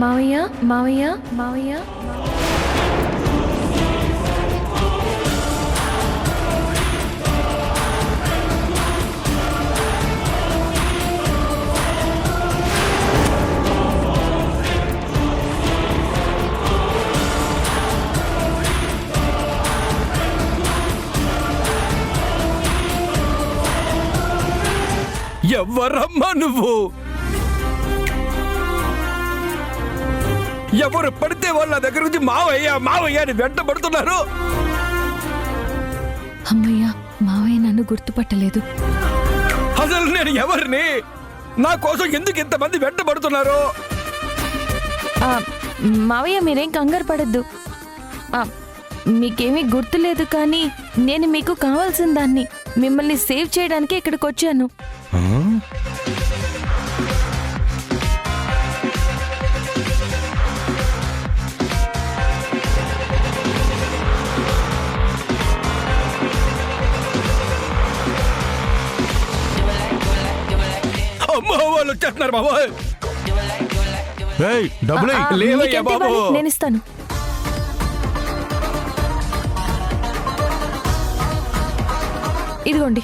మావయ్య మావయ్య మావయ్య ఎవరమ్మా నువ్వు? ఎవరు పడితే వాళ్ళ దగ్గర నుంచి మావయ్య మావయ్య అని వెంట పడుతున్నారు. అమ్మయ్య మావయ్య నన్ను గుర్తుపట్టలేదు. అసలు నేను ఎవరిని? నా కోసం ఎందుకు ఇంతమంది వెంట పడుతున్నారు? మావయ్య మీరేం కంగారు పడద్దు. మీకేమీ గుర్తులేదు, కానీ నేను మీకు కావాల్సిన దాన్ని మిమ్మల్ని సేవ్ చేయడానికి ఇక్కడికి వచ్చాను. అమ్మో వాళ్ళు వచ్చేస్తున్నారు బాబోయ్. లేవయ్యా బాబు, నేను ఇస్తాను. ఇదిగోండి.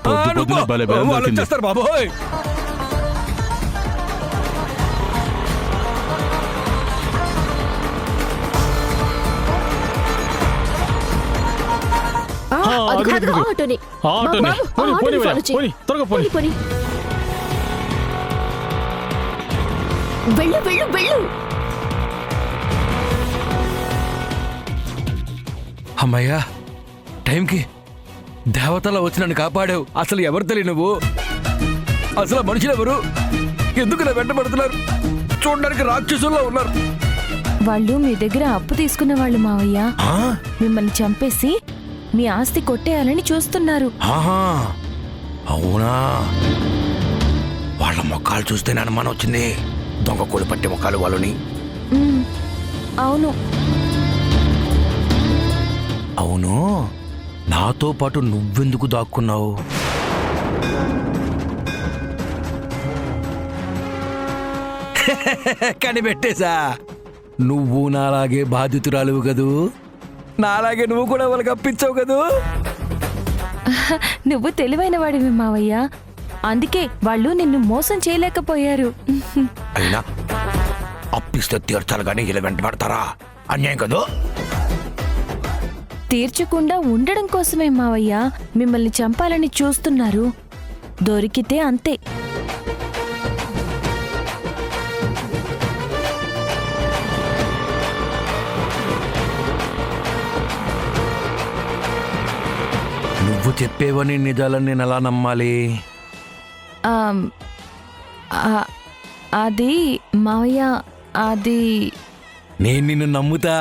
వాళ్ళు వచ్చేస్తారు బాబోయ్. వెళ్ళు వెళ్ళు వెళ్ళు. అమ్మయ్యా, టైంకి దేవతలా వచ్చి నన్ను కాపాడావు. అసలు ఎవరు తల్లి నువ్వు? అసలు మనుషులు ఎవరు? ఎందుకు నా వెంట పడుతున్నారు? చూడడానికి రాక్షసుల్లో ఉన్నారు. వాళ్ళు మీ దగ్గర అప్పు తీసుకున్న వాళ్ళు మావయ్య. మిమ్మల్ని చంపేసి మీ ఆస్తి కొట్టేయాలని చూస్తున్నారు. అవునా? వాళ్ళ మొక్కలు చూస్తే నా అనుమానం వచ్చింది. దొంగ కూలి పట్టి మొక్కలు వాళ్ళని. అవును అవును. నాతో పాటు నువ్వెందుకు దాక్కున్నావు? కనిపెట్టేశా. నువ్వు నాలాగే బాధితురాలువు కదూ. నాలాగే నువ్వు కూడా వాళ్ళకి అప్పించావు కదూ. నువ్వు తెలివైన వాడివి మావయ్య. అందుకే వాళ్ళు నిన్ను మోసం చేయలేకపోయారు. అయినా అప్పిస్తే తీర్చాలి కానీ ఇలా వెంట పడతారా? అన్యాయం కదూ. తీర్చకుండా ఉండడం కోసమే మావయ్య మిమ్మల్ని చంపాలని చూస్తున్నారు. దొరికితే అంతే. నువ్వు చెప్పేవని నిజాలని నేను ఎలా నమ్మాలి? అది మావయ్య, అది నేను నిన్ను నమ్ముతా.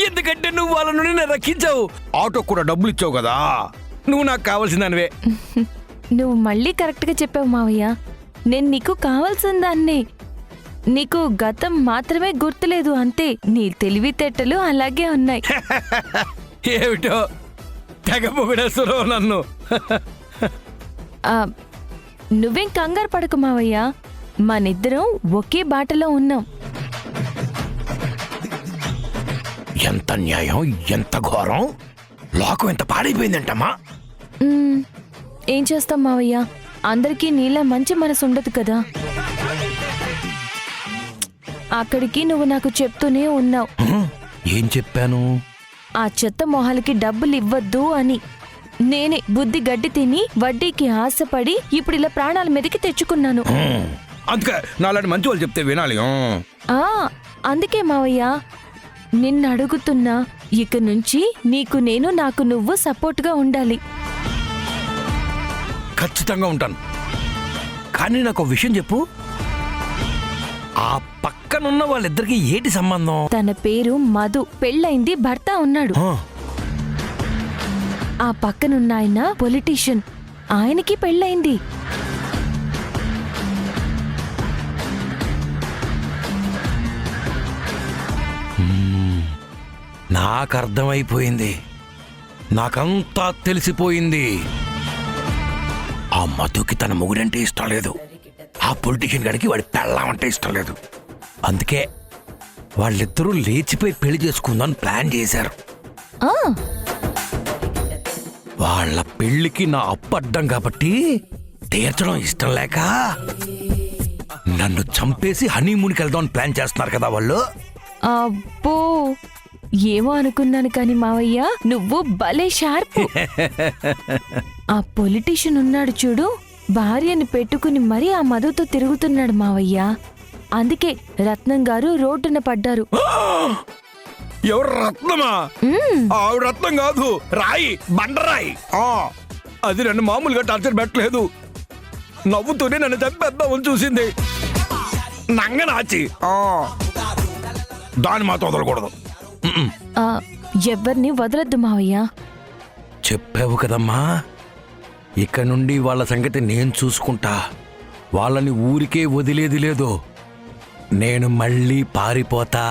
ఎందుకంటే నువ్వు వాళ్ళ నుండి నేను రక్షించావు. ఆటో కూడా డబ్బులు ఇచ్చావు కదా. నువ్వు నాకు కావాల్సిందనివే. నువ్వు మళ్ళీ కరెక్ట్గా చెప్పావు మావయ్య. నేను నీకు కావాల్సిన దాన్ని. నీకు గతం మాత్రమే గుర్తులేదు అంతే. నీ తెలివితేటలు అలాగే ఉన్నాయి. ఏమిటో తెగ పొగిడేస్తున్నావు నన్ను. నువ్వేం కంగారు పడకు మావయ్య. మనిద్దరం ఒకే బాటలో ఉన్నాం. ఎంత న్యాయం, ఎంత ఘోరం. లోకం ఎంత పాడైపోయిందంటమ్మా. ఏం చేస్తాం మావయ్య, అందరికీ నీలా మంచి మనసు ఉండదు కదా. అక్కడికి నువ్వు నాకు చెప్తూనే ఉన్నావు. ఏం చెప్పాను? ఆ చెత్త మొహాలకి డబ్బులు ఇవ్వద్దు అని. నేనే బుద్ధి గడ్డి తిని వడ్డీకి ఆశపడి ఇప్పుడు ఇలా ప్రాణాల మీదకి తెచ్చుకున్నాను. అందుకే నాలాంటి మంచి వాళ్ళు చెప్తే వినాలి. అందుకే మావయ్య నిన్ను అడుగుతున్నా. ఇక నుంచి నీకు నేను, నాకు నువ్వు సపోర్ట్గా ఉండాలి. ఖచ్చితంగా ఉంటాను. కానీ నాకు విషయం చెప్పు. ఆ పక్కనున్న వాళ్ళిద్దరికి ఏంటి సంబంధం? తన పేరు మధు. పెళ్ళైంది, భర్త ఉన్నాడు. ఆ పక్కనున్న ఆయన పొలిటీషియన్. ఆయనకి పెళ్ళైంది. నాకు అర్థమైపోయింది. నాకంతా తెలిసిపోయింది. ఆ మధుకి తన మొగుడంటే ఇష్టం లేదు. ఆ పొలిటీషియన్ గడికి వాడి పెళ్ళామంటే ఇష్టం లేదు. అందుకే వాళ్ళిద్దరూ లేచిపోయి పెళ్లి చేసుకుందాం ప్లాన్ చేశారు. ఆ, వాళ్ళ పెళ్లికి నా అప్పు అడ్డం కాబట్టి తీర్చడం ఇష్టం లేక నన్ను చంపేసి హనీమూన్కి వెళ్దామని ప్లాన్ చేస్తున్నారు కదా వాళ్ళు. అబ్బో ఏమో అనుకున్నాను కాని మావయ్య నువ్వు భలే షార్ప్. ఆ పొలిటీషియన్ ఉన్నాడు చూడు, భార్యని పెట్టుకుని మరీ ఆ మధుతో తిరుగుతున్నాడు మావయ్య. అందుకే రత్నం గారు రోడ్డున పడ్డారు. ఎవరు రత్నమా? ఆవిడ రత్నం కాదు, రాయి, బండరాయి. అది నన్ను మామూలుగా టార్చర్ పెట్టలేదు, నవ్వుతూనే నన్ను చంపేద్దామని చూసింది. నంగనాచి దాన్ని మాత్రం వదలకూడదు. ఆ, ఎవ్వరిని వదలొద్దు మావయ్య. చెప్పావు కదమ్మా, ఇక నుండి వాళ్ళ సంగతి నేను చూసుకుంటా. వాళ్ళని ఊరికే వదిలేది లేదు, నేను మళ్ళీ పారిపోతా.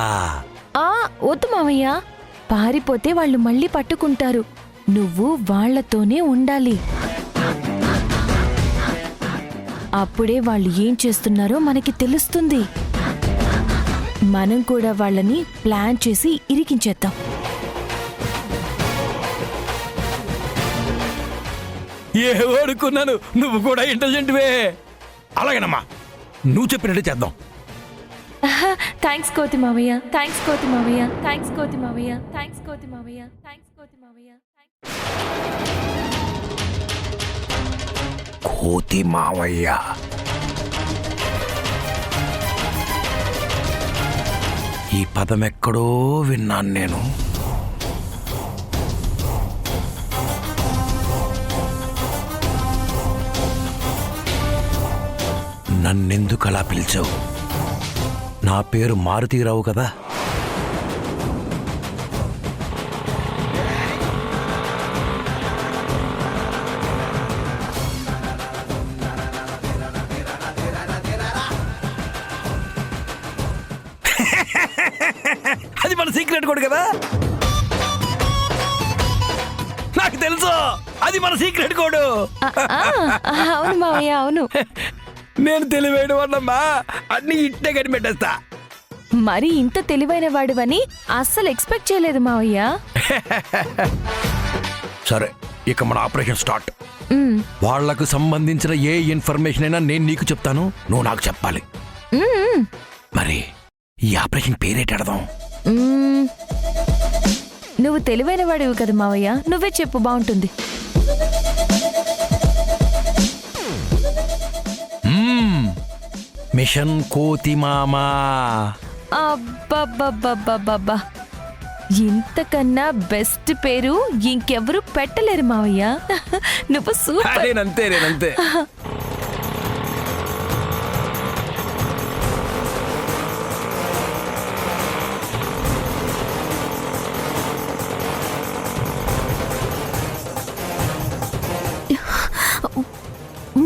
వద్దు మావయ్య, పారిపోతే వాళ్ళు మళ్ళీ పట్టుకుంటారు. నువ్వు వాళ్లతోనే ఉండాలి. అప్పుడే వాళ్ళు ఏం చేస్తున్నారో మనకి తెలుస్తుంది. మనం కూడా వాళ్ళని ప్లాన్ చేసి ఇరికించేద్దాం. ఏమనుకున్నాను, నువ్వు కూడా ఇంటెలిజెంట్వే. అలాగేనమ్మా, నువ్వు చెప్పినట్టు చేద్దాం. థ్యాంక్స్ కోతి మావయ్య, థ్యాంక్స్ కోతి మావయ్య, థ్యాంక్స్ కోతి మావయ్య, థ్యాంక్స్ కోతి మావయ్య, థ్యాంక్స్ కోతి మావయ్య. కోతి మావయ్య, ఈ పదం ఎక్కడో విన్నాను నేను. నన్నెందుకు అలా పిలిచావు? నా పేరు మారుతీరావు కదా. అది మన సీక్రెట్ కోడ్ కదా. నాకు తెలుసు, అది మన సీక్రెట్ కోడ్. అవును మావయ్య, అవును. నేను తెలివైన వాళ్ళమ్మా, అన్ని ఇట్టే కనిపెట్టేస్తా. మరి ఇంత తెలివైన వాడివని అస్సలు ఎక్స్పెక్ట్ చేయలేదు మావయ్య. సరే, ఇక మన ఆపరేషన్ స్టార్ట్. వాళ్లకు సంబంధించిన ఏ ఇన్ఫర్మేషన్ అయినా నేను నీకు చెప్తాను, నువ్వు నాకు చెప్పాలి. మరి ఈ ఆపరేషన్ పేరేటడదాం? నువ్వు తెలివైన వాడివి కదా మావయ్య, నువ్వే చెప్పు, బాగుంటుంది. మిషన్ కోతి మామా. అబ్బబ్బబ్బబ్బబ్బబ్బా, ఇంతకన్నా బెస్ట్ పేరు ఇంకెవరు పెట్టలేరు మావయ్య. నువ్వు సూపర్. నేనంతే.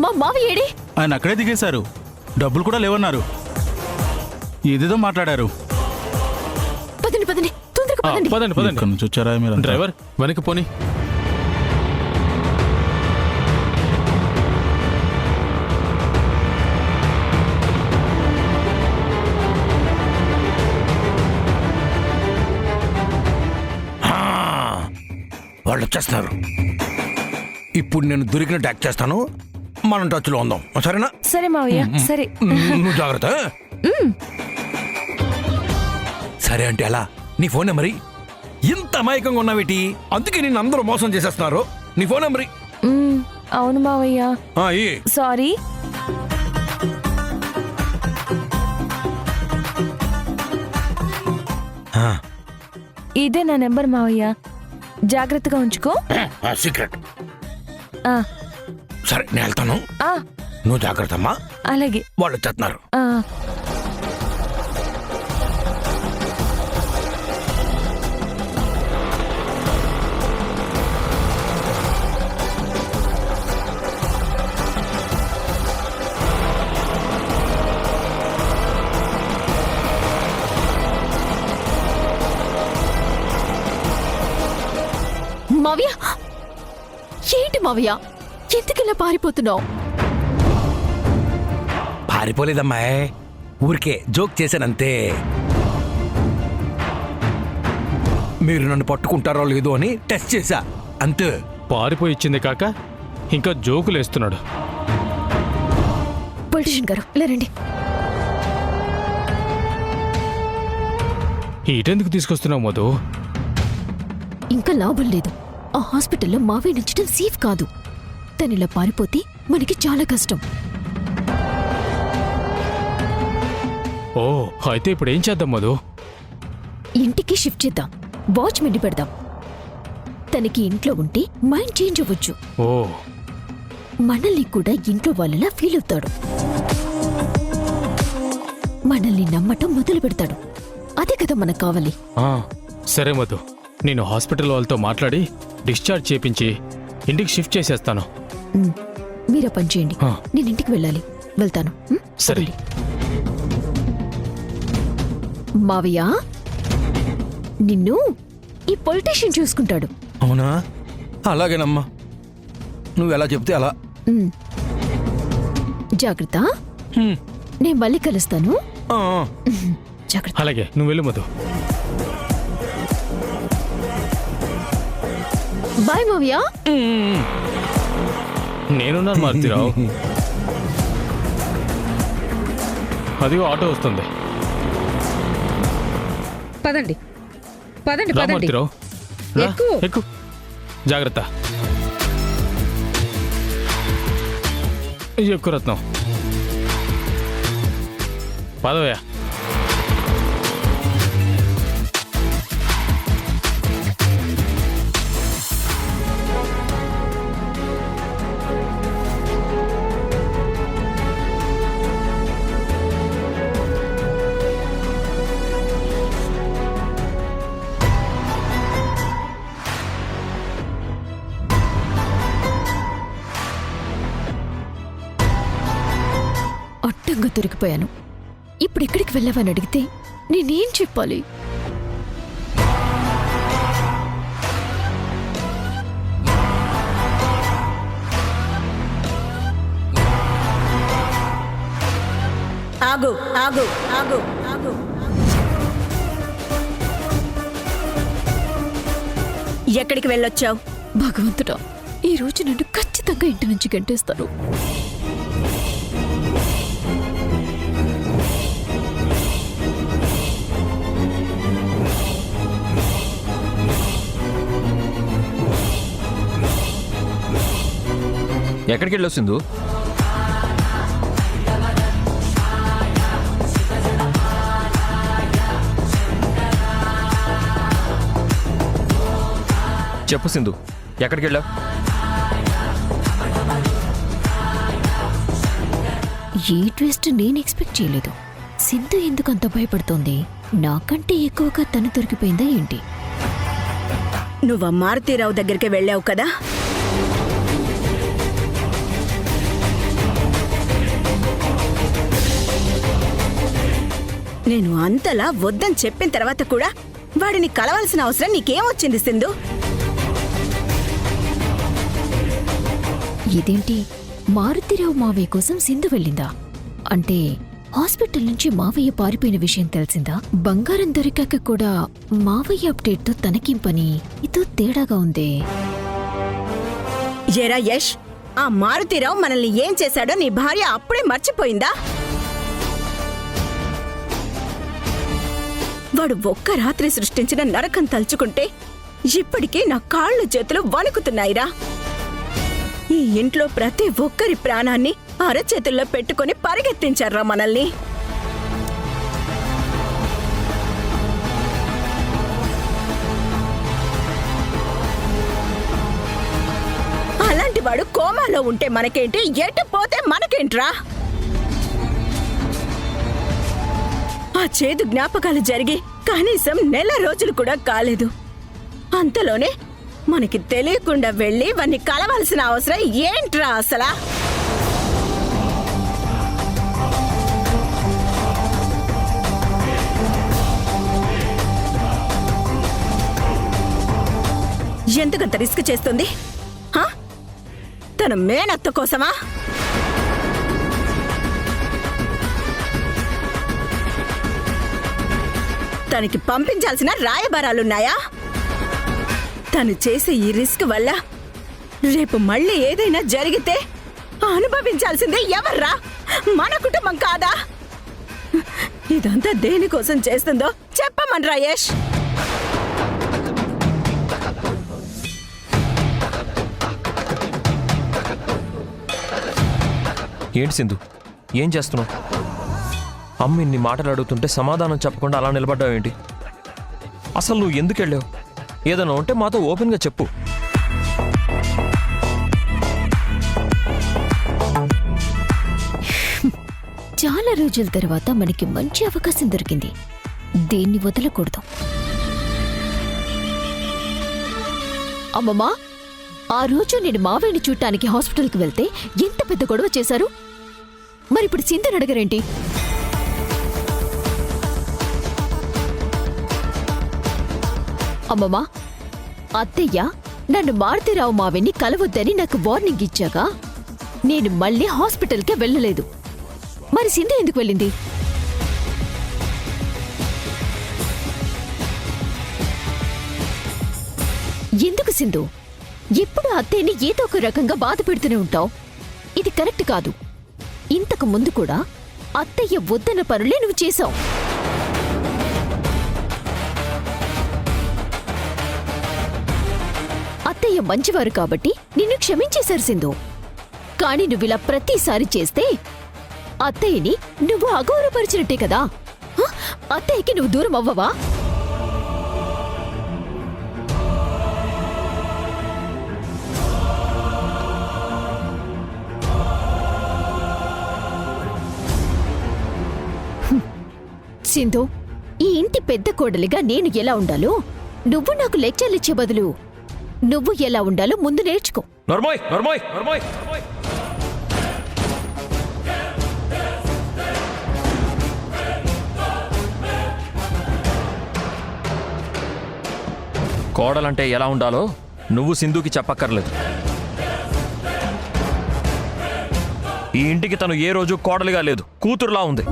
మా మావయ్య ఏడి? ఆయన అక్కడే దిగేశారు, డబ్బులు కూడా లేవన్నారు, ఏదేదో మాట్లాడారు. పదండి పదండి, తొందరగా పదండి. పదండి. ఇక్కడ నుంచి వచ్చారా మీరు? డ్రైవర్ వెనక్కి పోనీ. వాళ్ళు వచ్చేస్తున్నారు. ఇప్పుడు నేను దొరికినట్టు యాక్ట్ చేస్తాను, మనం టచ్లో ఉందాం, సరేనా? సరే మావయ్య, సరే. నువ్వు జాగ్రత్త. సరే అంటే అలా. నీ ఫోన్ నెంబరి? ఇంత అమాయకంగా ఉన్నావేటి? అందుకే నిన్ను అందరూ మోసం చేసేస్తున్నారు. నీ ఫోన్ నెంబరి? అవును మావయ్య, సారీ. ఇదే నా నెంబర్ మావయ్య, జాగ్రత్తగా ఉంచుకో. సీక్రెట్. సరే, నేను వెళ్తాను, నువ్వు జాగ్రత్త అమ్మా. అలాగే. వాళ్ళు వచ్చేస్తున్నారు. మావయ్య, ఏంటి మావయ్య, ఎందుకిలా పారిపోతున్నావు? పారిపోలేదమ్మాయి, ఊరికే జోక్ చేశానంతే. మీరు నన్ను పట్టుకుంటారో లేదో అని టెస్ట్ చేశా అంతే. పారిపోయి ఇచ్చింది కాక ఇంకా జోకులేస్తున్నాడు. పొలిటీషియన్ గారు లేరండి. ఇటెందుకు తీసుకొస్తున్నావు మధు? ఇంకా లాభం లేదు. ఆ హాస్పిటల్లో మావయ్య నుంచడం సేఫ్ కాదు. తనిలా పారిపోతే మనకి చాలా కష్టం. ఓ అయితే ఇప్పుడు ఏం చేద్దాం మధు? ఇంటికి షిఫ్ట్ చేద్దాం. వాచ్మెన్ పెడదాం. తనకి ఇంట్లో ఉంటే మైండ్ చేంజ్ అవ్వచ్చు. ఓ మనల్ని కూడా ఇంట్లో వాళ్ళలా ఫీల్ అవుతాడు. మనల్ని నమ్మటం మొదలు పెడతాడు. అదే కదా మనకు కావాలి. ఆ, సరే మధు, నేను హాస్పిటల్ వాళ్ళతో మాట్లాడి డిశ్చార్జ్ చేపించి ఇంటికి షిఫ్ట్ చేసేస్తాను. మీరా పని చేయండి. ఆ. నేను ఇంటికి వెళ్ళాలి. వెళ్తాను. సరే. పదండి. మావయ్య, నిన్ను ఈ పొలిటీషియన్ చూసుకుంటాడు. అవునా? అలాగేనమ్మా, నువ్వు ఎలా చెప్తే అలా. జాగ్రత్త. హ్మ్. నేను మళ్ళీ కలుస్తాను. ఆ, జాగ్రత్త. అలాగే, నువ్వు వెళ్ళు మధు. బాయ్ మావయ్య. నేనున్నాను మారుతిరావు. అదిగో ఆటో వస్తుంది. పదండి పదండి రా పదండి. మారుతిరావు, రా, ఎక్కు. ఎక్కు. జాగ్రత్త. ఎక్కువ రత్నం. పదవయ్యా. అడ్డంగా దొరికిపోయాను. ఇప్పుడు ఎక్కడికి వెళ్ళావని అడిగితే నేనేం చెప్పాలి? ఆగు ఆగు ఆగు ఆగు. ఎక్కడికి వెళ్ళొచ్చావు? భగవంతుడా, ఈ రోజు నన్ను ఖచ్చితంగా ఇంటి నుంచి గంటేస్తాను. ఎక్కడికి వెళ్ళొస్తుందో? చెప్పు సింధు, ఎక్కడికి వెళ్ళావు? ఈ ట్విస్ట్ నేను ఎక్స్పెక్ట్ చేయలేదు. సింధు ఎందుకు అంత భయపడుతోంది? నాకంటే ఎక్కువగా తను దొరికిపోయిందా ఏంటి? నువ్వు ఆ మారుతీరావు దగ్గరికి వెళ్ళావు కదా? నేను అంతలా వద్దని చెప్పిన తర్వాత కూడా వాడిని కలవాల్సిన అవసరం నీకేమొచ్చింది సింధు? ఇదేంటి, మారుతిరావు మావయ్య కోసం సింధు వెళ్ళిందా? అంటే హాస్పిటల్ నుంచి మావయ్య పారిపోయిన విషయం తెలిసిందా? బంగారం దొరికాక కూడా మావయ్య అప్డేట్తో తనకేం పని? ఇదో తేడాగా ఉంది. ఎరా యష్, ఆ మారుతీరావు మనల్ని ఏం చేశాడో నీ భార్య అప్పుడే మర్చిపోయిందా? వాడు ఒక్క రాత్రి సృష్టించిన నరకం తలుచుకుంటే ఇప్పటికే నా కాళ్ళు చేతులు వణుకుతున్నాయిరా. ఈ ఇంట్లో ప్రతి ఒక్కరి ప్రాణాన్ని అరచేతుల్లో పెట్టుకుని పరిగెత్తించారా మనల్ని. అలాంటి వాడు కోమాలో ఉంటే మనకేంటి, ఎటు పోతే మనకేంట్రా? ఆ చేదు జ్ఞాపకాలు జరిగి కనీసం నెల రోజులు కూడా కాలేదు. అంతలోనే మనకి తెలియకుండా వెళ్ళి వాణ్ణి కలవాల్సిన అవసరం ఏంట్రా అసలా? ఎందుకంత రిస్క్ చేస్తుంది? హా? తన మేనత్త కోసమా? తనకి పంపించాల్సిన రాయబారాలున్నాయా? తను చేసే ఈ రిస్క్ వల్ల రేపు మళ్ళీ ఏదైనా జరిగితే అనుభవించాల్సిందే ఎవర్రా? మన కుటుంబం కాదా? ఇదంతా దేనికోసం చేస్తుందో చెప్పమని రాయేష్. ఏంటి సింధు, ఏం చేస్తున్నావు? అమ్మ ఇన్ని మాటలు అడుగుతుంటే సమాధానం చెప్పకుండా అలా నిలబడ్డావేంటి? అసలు నువ్వు ఎందుకు వెళ్ళావు? ఏదైనా ఉంటే మాతో ఓపెన్గా చెప్పు. చాలా రోజుల తర్వాత మనకి మంచి అవకాశం దొరికింది. దేన్ని వదలకూడదు. అమ్మమ్మా, ఆ రోజు నేను మావేణి చూడటానికి హాస్పిటల్కి వెళ్తే ఎంత పెద్ద గొడవ చేశారు. మరిప్పుడు సింధుని అడగరేంటి? అమ్మమ్మా, అత్తయ్య నన్ను మారుతిరావు మావేణి కలవద్దని నాకు వార్నింగ్ ఇచ్చాక నేను మళ్ళీ హాస్పిటల్కే వెళ్ళలేదు. మరి సింధు ఎందుకు వెళ్ళింది? ఎందుకు సింధు ఎప్పుడు అత్తయ్యని ఏదో ఒక రకంగా బాధ పెడుతూనే ఉంటావు? ఇది కరెక్ట్ కాదు. ఇంతకు ముందు కూడా అత్తయ్య వద్దన్న పనులే నువ్వు చేశావు. అత్తయ్య మంచివారు కాబట్టి నిన్ను క్షమించేశారు సింధు. కానీ నువ్విలా ప్రతిసారి చేస్తే అత్తయ్యని నువ్వు అగౌరవపరిచినట్టే కదా. అత్తయ్యకి నువ్వు దూరం అవ్వవా? సింధు, ఈ ఇంటి పెద్ద కోడలిగా నేను ఎలా ఉండాలో నువ్వు నాకు లెక్చర్లు ఇచ్చే బదులు నువ్వు ఎలా ఉండాలో ముందు నేర్చుకో. నర్మోయ్ నర్మోయ్ నర్మోయ్ నర్మోయ్. కోడలంటే ఎలా ఉండాలో నువ్వు సింధుకి చెప్పక్కర్లేదు. ఈ ఇంటికి తను ఏ రోజు కోడలిగా లేదు, కూతురులా ఉంది.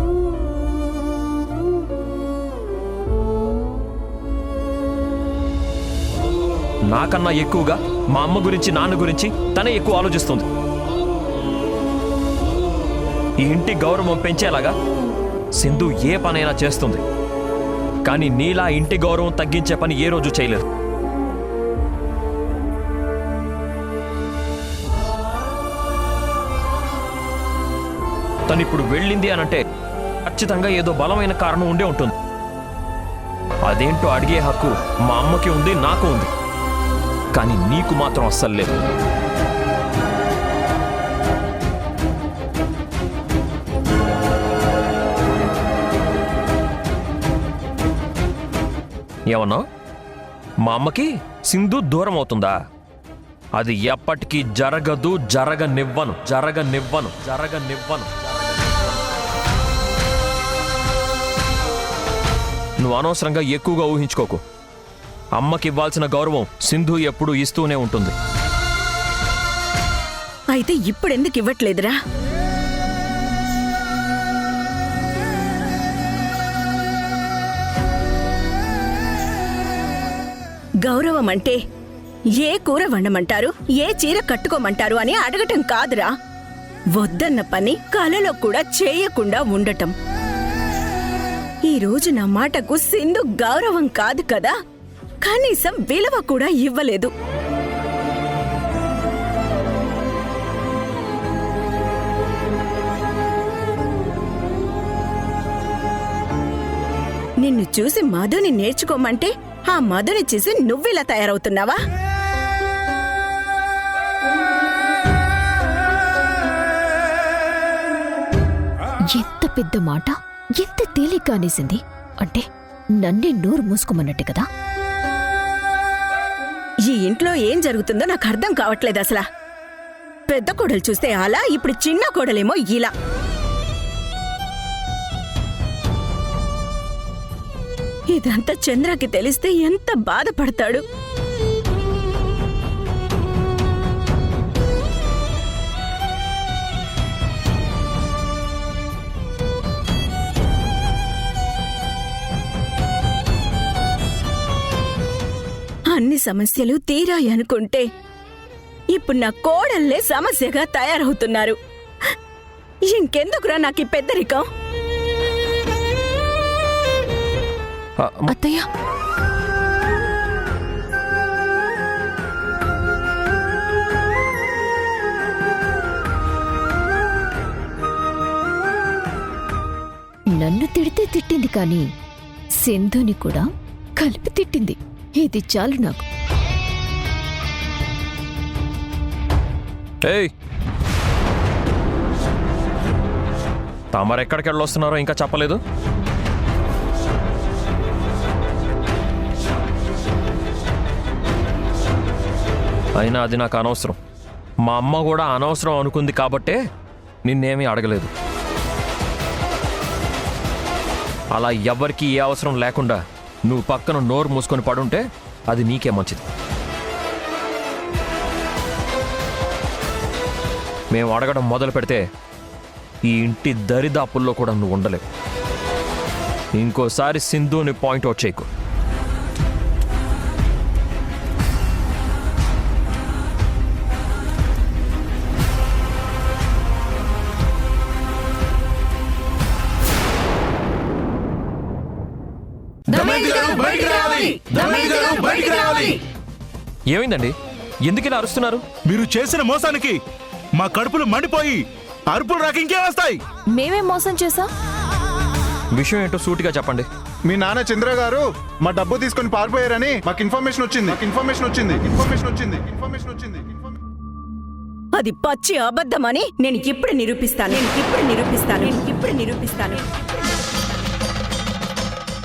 నాకన్నా ఎక్కువగా మా అమ్మ గురించి, నాన్న గురించి తనే ఎక్కువ ఆలోచిస్తుంది. ఈ ఇంటి గౌరవం పెంచేలాగా సింధు ఏ పనైనా చేస్తుంది. కానీ నీలా ఇంటి గౌరవం తగ్గించే పని ఏ రోజు చేయలేదు. తనిప్పుడు వెళ్ళింది అనంటే ఖచ్చితంగా ఏదో బలమైన కారణం ఉండే ఉంటుంది. అదేంటో అడిగే హక్కు మా అమ్మకి ఉంది, నాకు ఉంది. కానీ నీకు మాత్రం అస్సలు లేదు. ఏమన్నా? మా అమ్మకి సింధు దూరం అవుతుందా? అది ఎప్పటికీ జరగదు, జరగనివ్వను, జరగనివ్వను, జరగనివ్వను. నువ్వు అనవసరంగా ఎక్కువగా ఊహించుకోకు. అమ్మకి ఇవ్వాల్సిన గౌరవం సింధు ఎప్పుడూ ఇస్తూనే ఉంటుంది. అయితే ఇప్పుడెందుకు ఇవ్వట్లేదురా? గౌరవం అంటే ఏ కూర వండమంటారు, ఏ చీర కట్టుకోమంటారు అని అడగటం కాదురా. వద్దన్న పని కలలో కూడా చేయకుండా ఉండటం. ఈ రోజు నా మాటకు సింధు గౌరవం కాదు కదా, కనీసం విలువ కూడా ఇవ్వలేదు. నిన్ను చూసి మధుని నేర్చుకోమంటే ఆ మధుని చూసి నువ్విలా తయారవుతున్నావా? ఎంత పెద్ద మాట ఎంత తేలిక అనేసింది. అంటే నన్నే నోరు మూసుకోమన్నట్టు కదా. ఈ ఇంట్లో ఏం జరుగుతుందో నాకు అర్థం కావట్లేదు అసలు. పెద్ద కోడలు చూస్తే అలా, ఇప్పుడు చిన్న కోడలేమో ఇలా. ఇదంతా చంద్రకి తెలిస్తే ఎంత బాధపడతాడు. అన్ని సమస్యలు తీరాయనుకుంటే ఇప్పుడు నా కోడల్లే సమస్యగా తయారవుతున్నారు. ఇంకెందుకురా నాకు ఈ పెద్దరికం? అత్తయ్య, నన్ను తిడితే తిట్టింది కానీ సింధుని కూడా కలిపి తిట్టింది. ఇది చాలు నాకు. ఏయ్, తమరెక్కడికి వెళ్ళొస్తున్నారో ఇంకా చెప్పలేదు. అయినా అది నాకు అనవసరం. మా అమ్మ కూడా అనవసరం అనుకుంది కాబట్టే నిన్నేమీ అడగలేదు. అలా ఎవ్వరికీ ఏ అవసరం లేకుండా నువ్వు పక్కన నోరు మూసుకొని పడుంటే అది నీకే మంచిది. మేము అడగడం మొదలు పెడితే ఈ ఇంటి దరిదాపుల్లో కూడా నువ్వు ఉండలేవు. ఇంకోసారి సింధుని పాయింట్అవుట్ చేయకు. ఏమైందండి? ఎందుకు ఇలా అరుస్తున్నారు? మీరు చేసిన మోసానికి మా కడుపులు మండిపోయి అరుపులు రాక ఇంకేం వస్తాయి? మేమేం మోసం చేసా? విషయం ఏంటో సూటిగా చెప్పండి. మీ నాన్న చంద్ర గారు మా డబ్బు తీసుకొని పారిపోయారని మాకు ఇన్ఫర్మేషన్ వచ్చింది. అది పచ్చి అబద్ధమని నేను ఇప్పుడు నిరూపిస్తాను.